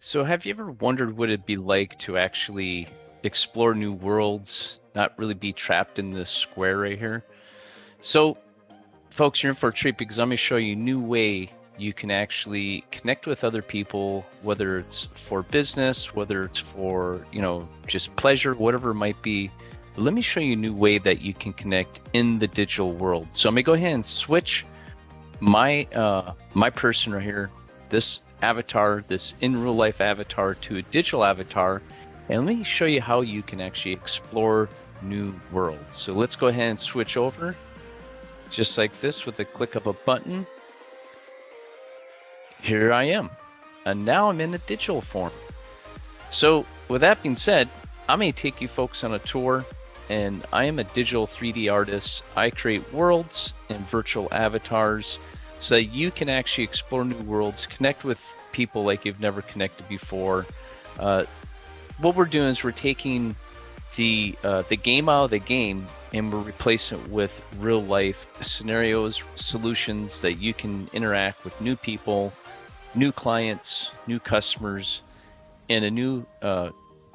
So, have you ever wondered what it'd be like to actually explore new worlds, not really be trapped in this square right here? So, folks, you're in for a treat because I'm going to show you a new way you can actually connect with other people, whether it's for business, whether it's for, just pleasure, whatever it might be. But let me show you a new way that you can connect in the digital world. So, I'm going to go ahead and switch my person right here, this avatar, this in real life avatar to a digital avatar, and let me show you how you can actually explore new worlds. So let's go ahead and switch over just like this with a click of a button. Here I am, and now I'm in a digital form. So with that being said, I'm going to take you folks on a tour, and I am a digital 3D artist. I create worlds and virtual avatars so that you can actually explore new worlds, connect with people like you've never connected before. What we're doing is we're taking the game out of the game and we're replacing it with real life scenarios, solutions that you can interact with new people, new clients, new customers in a new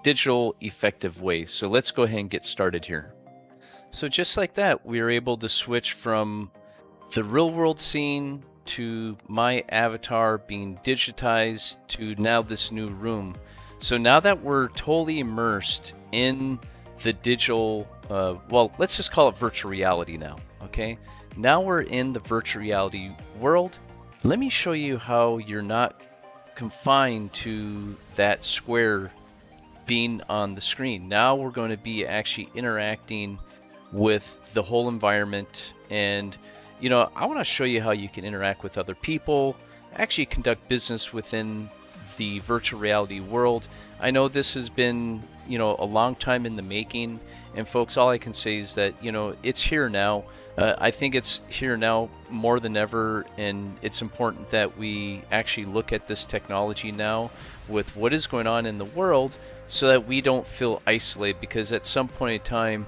digital effective way. So let's go ahead and get started here. So just like that, we are able to switch from the real world scene to my avatar being digitized to now this new room. So now that we're totally immersed in the digital, let's just call it virtual reality now, okay? Now we're in the virtual reality world. Let me show you how you're not confined to that square being on the screen. Now we're going to be actually interacting with the whole environment, and I want to show you how you can interact with other people, actually conduct business within the virtual reality world. I know this has been a long time in the making, and folks, all I can say is that it's here now. I think it's here now more than ever, and it's important that we actually look at this technology now with what is going on in the world so that we don't feel isolated, because at some point in time,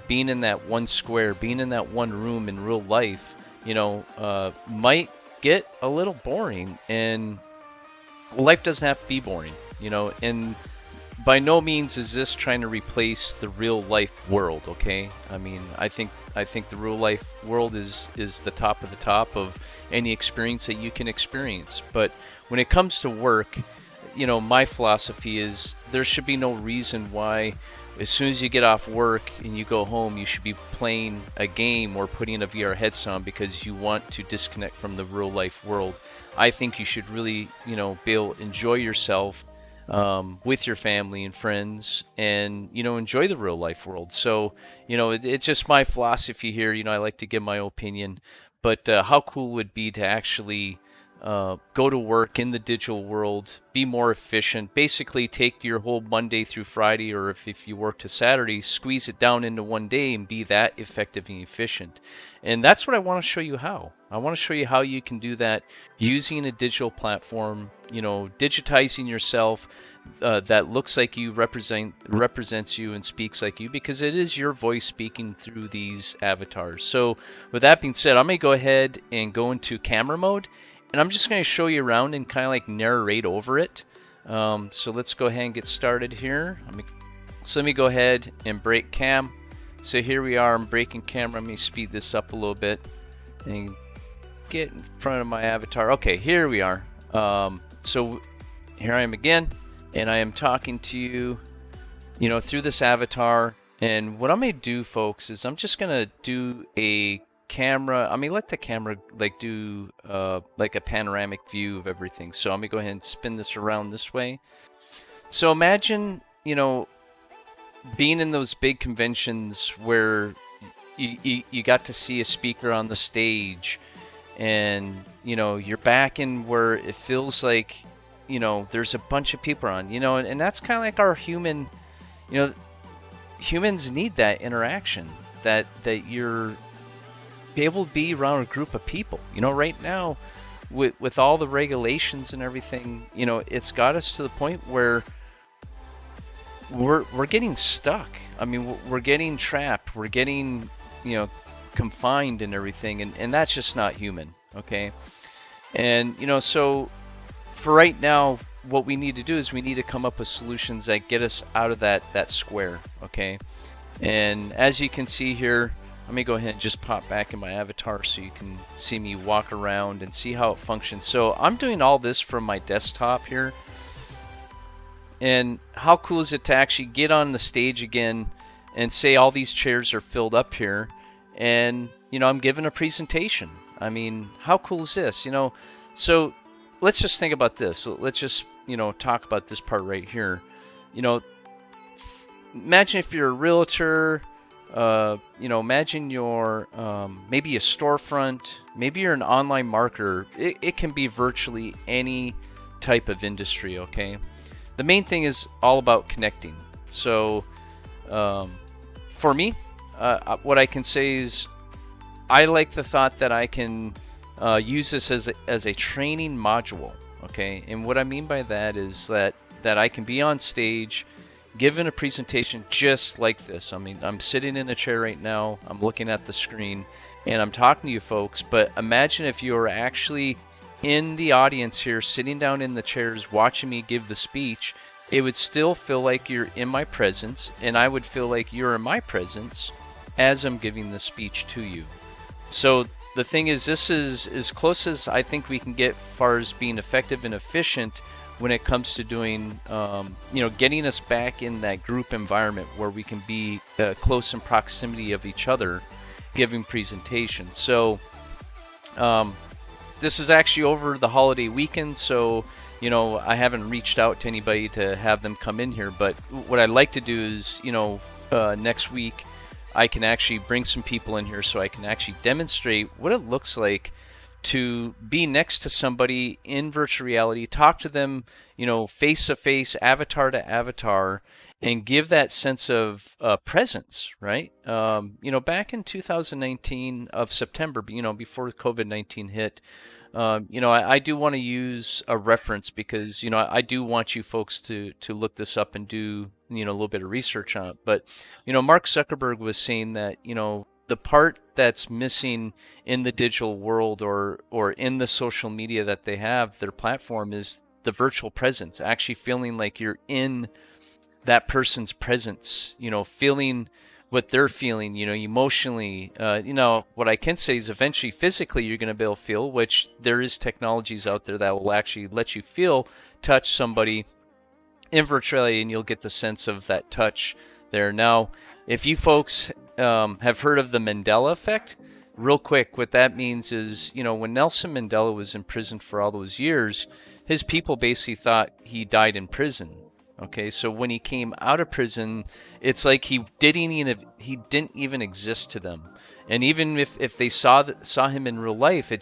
being in that one square, being in that one room in real life, might get a little boring, and life doesn't have to be boring, and by no means is this trying to replace the real life world, okay? I mean, I think the real life world is the top of the top of any experience that you can experience. But when it comes to work, my philosophy is there should be no reason why as soon as you get off work and you go home, you should be playing a game or putting a VR headset on because you want to disconnect from the real life world. I think you should really, be able to enjoy yourself with your family and friends, and enjoy the real life world. So it's just my philosophy here. I like to give my opinion, but how cool would it be to actually go to work in the digital world, be more efficient, basically take your whole Monday through Friday, or if you work to Saturday, squeeze it down into one day and be that effective and efficient. And that's what I want to show you how. I want to show you how you can do that using a digital platform, digitizing yourself that looks like you, represents you and speaks like you, because it is your voice speaking through these avatars. So with that being said, I'm going to go ahead and go into camera mode, and I'm just going to show you around and kind of like narrate over it. So let's go ahead and get started here. Let me go ahead and break cam. So here we are, I'm breaking camera. Let me speed this up a little bit and get in front of my avatar. Okay, here we are. So here I am again, and I am talking to you, through this avatar. And what I'm going to do, folks, is I'm just going to do a camera. I mean, let the camera do like a panoramic view of everything. So I'm gonna go ahead and spin this around this way. So imagine, being in those big conventions where you got to see a speaker on the stage, and you're back in where it feels like there's a bunch of people on, and that's kind of like our humans need that interaction, that you're be able to be around a group of people. Right now with all the regulations and everything, it's got us to the point where we're getting stuck. I mean, we're getting trapped, we're getting confined and everything, and that's just not human, okay? And so for right now, what we need to do is we need to come up with solutions that get us out of that square, okay? And as you can see here, let me go ahead and just pop back in my avatar so you can see me walk around and see how it functions. So I'm doing all this from my desktop here. And how cool is it to actually get on the stage again and say all these chairs are filled up here, and I'm giving a presentation. I mean, how cool is this? So let's just think about this. Let's just talk about this part right here. Imagine if you're a realtor. Imagine you're maybe a storefront. Maybe you're an online marketer. It can be virtually any type of industry. Okay. The main thing is all about connecting. So for me, what I can say is I like the thought that I can use this as a training module. Okay, and what I mean by that is that I can be on stage giving a presentation just like this. I mean, I'm sitting in a chair right now, I'm looking at the screen, and I'm talking to you folks, but imagine if you were actually in the audience here, sitting down in the chairs, watching me give the speech. It would still feel like you're in my presence, and I would feel like you're in my presence as I'm giving the speech to you. So the thing is, this is as close as I think we can get as far as being effective and efficient when it comes to doing, getting us back in that group environment where we can be close in proximity of each other, giving presentations. So this is actually over the holiday weekend, so I haven't reached out to anybody to have them come in here, but what I'd like to do is, next week I can actually bring some people in here so I can actually demonstrate what it looks like to be next to somebody in virtual reality, talk to them, face to face, avatar to avatar, and give that sense of presence, right? Back in 2019 of September, before COVID-19 hit, I do want to use a reference because, I do want you folks to look this up and do, a little bit of research on it. But, Mark Zuckerberg was saying that, the part that's missing in the digital world or in the social media that they have, their platform, is the virtual presence, actually feeling like you're in that person's presence, feeling what they're feeling, emotionally. What I can say is eventually physically you're going to be able to feel, which there is technologies out there that will actually let you feel, touch somebody in virtuality, and you'll get the sense of that touch there. Now, if you folks have heard of the Mandela effect, real quick, what that means is, when Nelson Mandela was in prison for all those years, his people basically thought he died in prison. Okay, so when he came out of prison, it's like he didn't even exist to them. And even if they saw him in real life,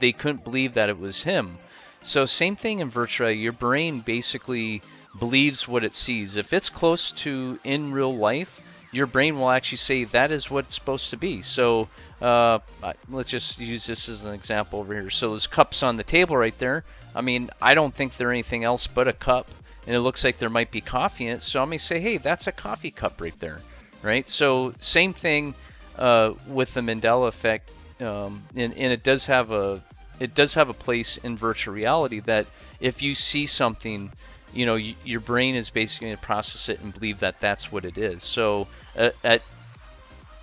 they couldn't believe that it was him. So same thing in virtual. Your brain basically believes what it sees. If it's close to in real life, your brain will actually say that is what it's supposed to be. So let's just use this as an example over here. So those cups on the table right there, I mean, I don't think they're anything else but a cup. And it looks like there might be coffee in it, so I may say, hey, that's a coffee cup right there, right? So same thing with the Mandela effect, and it does have a place in virtual reality that if you see something, your brain is basically going to process it and believe that that's what it is. So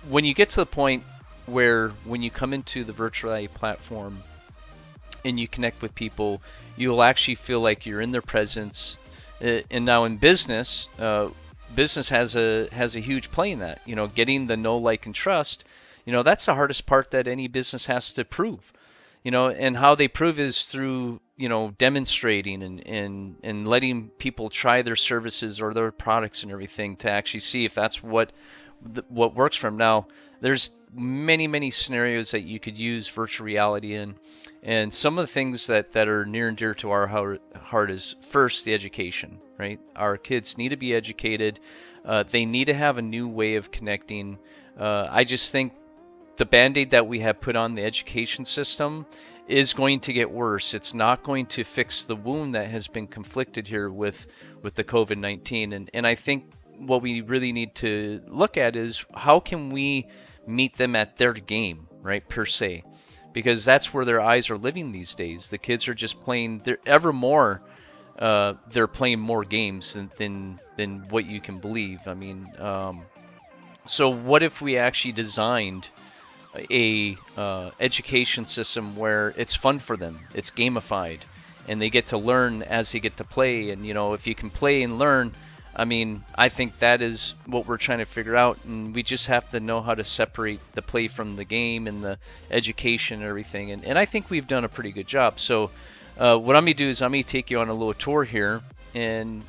when you get to the point where when you come into the virtual reality platform and you connect with people, you'll actually feel like you're in their presence. And now in business, business has a huge play in that. Getting the know, like, and trust. That's the hardest part that any business has to prove. And how they prove is through demonstrating and letting people try their services or their products and everything to actually see if that's what works for them. Now, there's many scenarios that you could use virtual reality in. And some of the things that are near and dear to our heart is, first, the education, right? Our kids need to be educated. They need to have a new way of connecting. I just think the Band-Aid that we have put on the education system is going to get worse. It's not going to fix the wound that has been conflicted here with the COVID-19. And I think what we really need to look at is how can we meet them at their game, right, per se. Because that's where their eyes are living these days. The kids are just playing. They're ever more. they're playing more games than what you can believe. I mean, so what if we actually designed a education system where it's fun for them, it's gamified, and they get to learn as they get to play. And if you can play and learn, I mean, I think that is what we're trying to figure out, and we just have to know how to separate the play from the game and the education and everything. And I think we've done a pretty good job. So what I'm going to do is I'm going to take you on a little tour here and,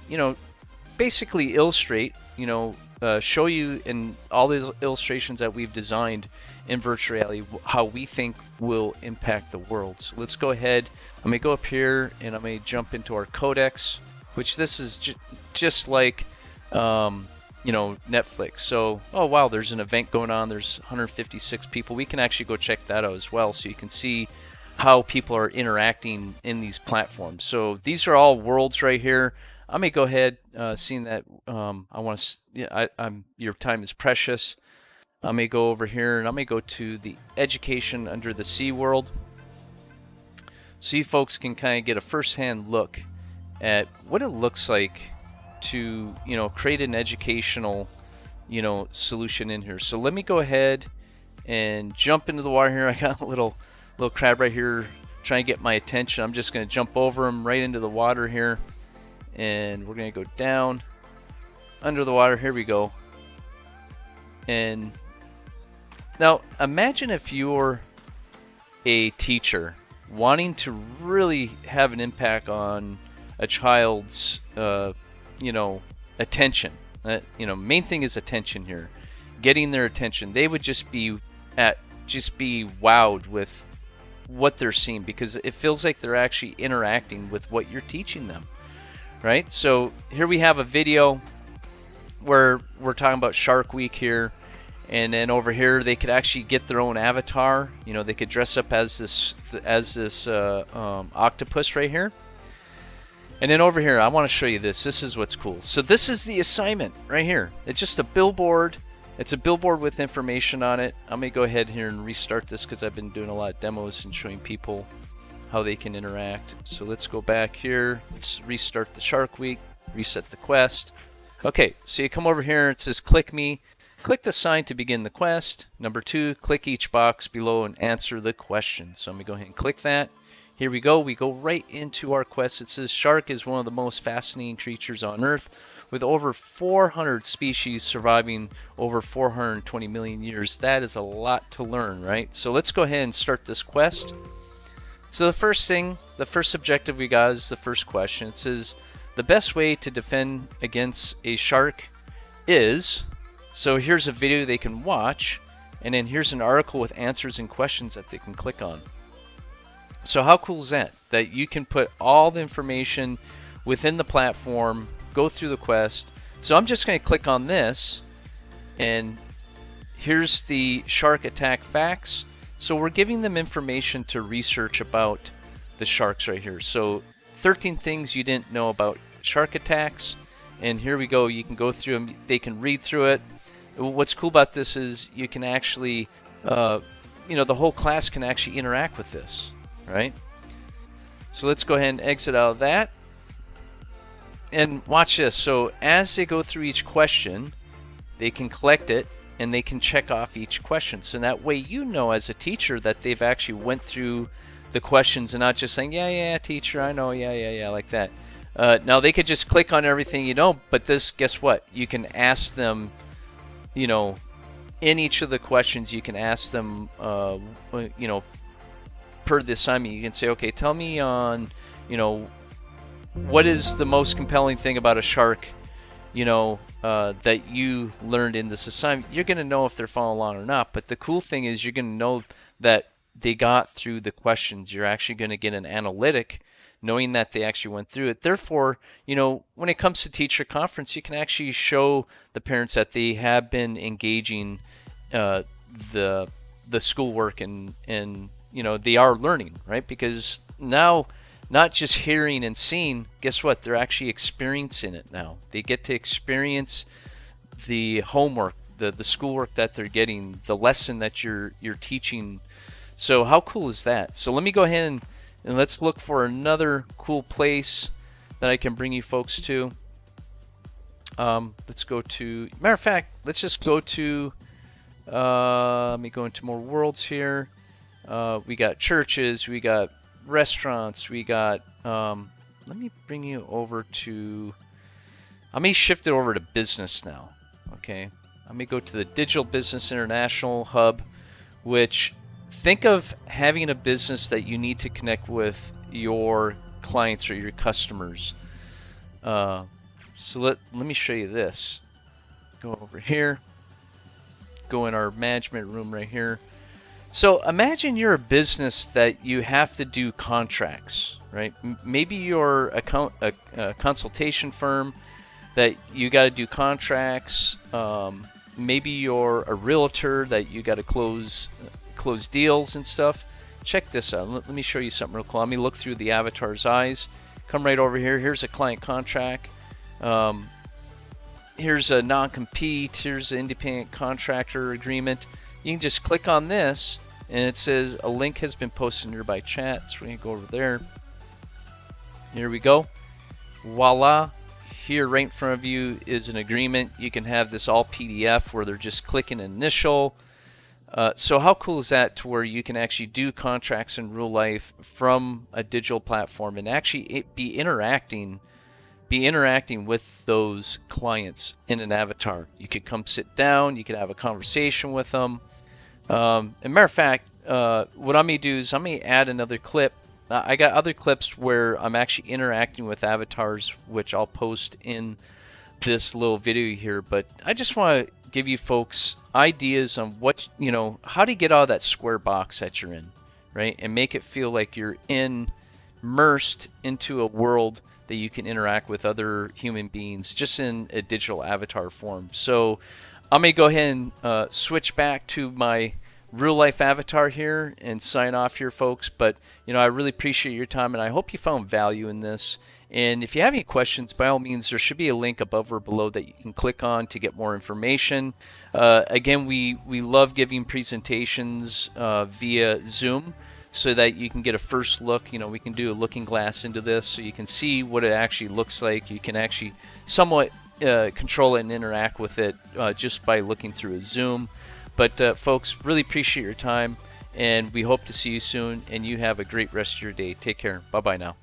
basically illustrate, show you in all these illustrations that we've designed in virtual reality how we think will impact the world. So let's go ahead. I'm going to go up here and I'm going to jump into our codex, which this is just like, Netflix. So, oh wow, there's an event going on. There's 156 people. We can actually go check that out as well, so you can see how people are interacting in these platforms. So these are all worlds right here. I may go ahead, seeing that I want to. Your time is precious. I may go over here and I may go to the education under the Sea world, so you folks can kind of get a first-hand look at what it looks like to create an educational solution in here. So let me go ahead and jump into the water here. I got a little crab right here trying to get my attention. I'm just going to jump over him right into the water here, and we're going to go down under the water. Here we go. And now imagine if you're a teacher wanting to really have an impact on a child's attention. Main thing is attention here, getting their attention. They would just be wowed with what they're seeing, because it feels like they're actually interacting with what you're teaching them, right? So here we have a video where we're talking about Shark Week here, and then over here they could actually get their own avatar. They could dress up as this octopus right here. And then over here, I want to show you this. This is what's cool. So this is the assignment right here. It's just a billboard. It's a billboard with information on it. I'm going to go ahead here and restart this because I've been doing a lot of demos and showing people how they can interact. So let's go back here. Let's restart the Shark Week, reset the quest. Okay, so you come over here. It says click me. Click the sign to begin the quest. Number 2, click each box below and answer the question. So I'm going to go ahead and click that. Here we go. We go right into our quest. It says shark is one of the most fascinating creatures on Earth, with over 400 species surviving over 420 million years. That is a lot to learn, right? So let's go ahead and start this quest. So the first objective we got is the first question. It says the best way to defend against a shark is... So here's a video they can watch, and then here's an article with answers and questions that they can click on. So how cool is that? That you can put all the information within the platform, go through the quest. So I'm just going to click on this, and here's the shark attack facts. So we're giving them information to research about the sharks right here. So 13 things you didn't know about shark attacks. And here we go. You can go through them. They can read through it. What's cool about this is you can actually, the whole class can actually interact with this, right? So let's go ahead and exit out of that. And watch this. So as they go through each question, they can collect it and they can check off each question. So that way as a teacher that they've actually went through the questions and not just saying, yeah, teacher, I know, yeah, like that. Now they could just click on everything but this, guess what? You can ask them, in each of the questions, you can ask them, per the assignment, you can say, okay, tell me on, what is the most compelling thing about a shark, that you learned in this assignment. You're going to know if they're following along or not. But the cool thing is you're going to know that they got through the questions. You're actually going to get an analytic knowing that they actually went through it. Therefore, when it comes to teacher conference, you can actually show the parents that they have been engaging the schoolwork and they are learning, right? Because now, not just hearing and seeing, guess what? They're actually experiencing it now. They get to experience the homework, the schoolwork that they're getting, the lesson that you're teaching. So how cool is that? So let me go ahead and let's look for another cool place that I can bring you folks to. Let's go to, matter of fact, let's just go to, let me go into more worlds here. We got churches, we got restaurants, we got, let me bring you over to, let me shift it over to business now. Okay, let me go to the Digital Business International Hub, which, think of having a business that you need to connect with your clients or your customers. So let me show you this. Go over here, go in our management room right here. So imagine you're a business that you have to do contracts, right? Maybe you're a consultation firm that you got to do contracts. Maybe you're a realtor that you got to close deals and stuff. Check this out. Let me show you something real cool. Let me look through the avatar's eyes. Come right over here. Here's a client contract. Here's a non-compete. Here's an independent contractor agreement. You can just click on this, and it says a link has been posted in nearby chat. So we're going to go over there. Here we go. Voila. Here right in front of you is an agreement. You can have this all PDF where they're just clicking initial. So how cool is that, to where you can actually do contracts in real life from a digital platform and actually be interacting with those clients in an avatar. You could come sit down, you could have a conversation with them. And matter of fact, what I'm going to do is I'm going to add another clip. I got other clips where I'm actually interacting with avatars, which I'll post in this little video here. But I just want to give you folks ideas on what, how to get out of that square box that you're in, right? And make it feel like you're immersed into a world that you can interact with other human beings just in a digital avatar form. So I'm going to go ahead and switch back to my real life avatar here and sign off here, folks. But I really appreciate your time, and I hope you found value in this. And if you have any questions, by all means, there should be a link above or below that you can click on to get more information. Again, we love giving presentations via Zoom, so that you can get a first look. We can do a looking glass into this, so you can see what it actually looks like. You can actually somewhat control it and interact with it just by looking through a Zoom. But folks, really appreciate your time, and we hope to see you soon, and you have a great rest of your day. Take care. Bye-bye now.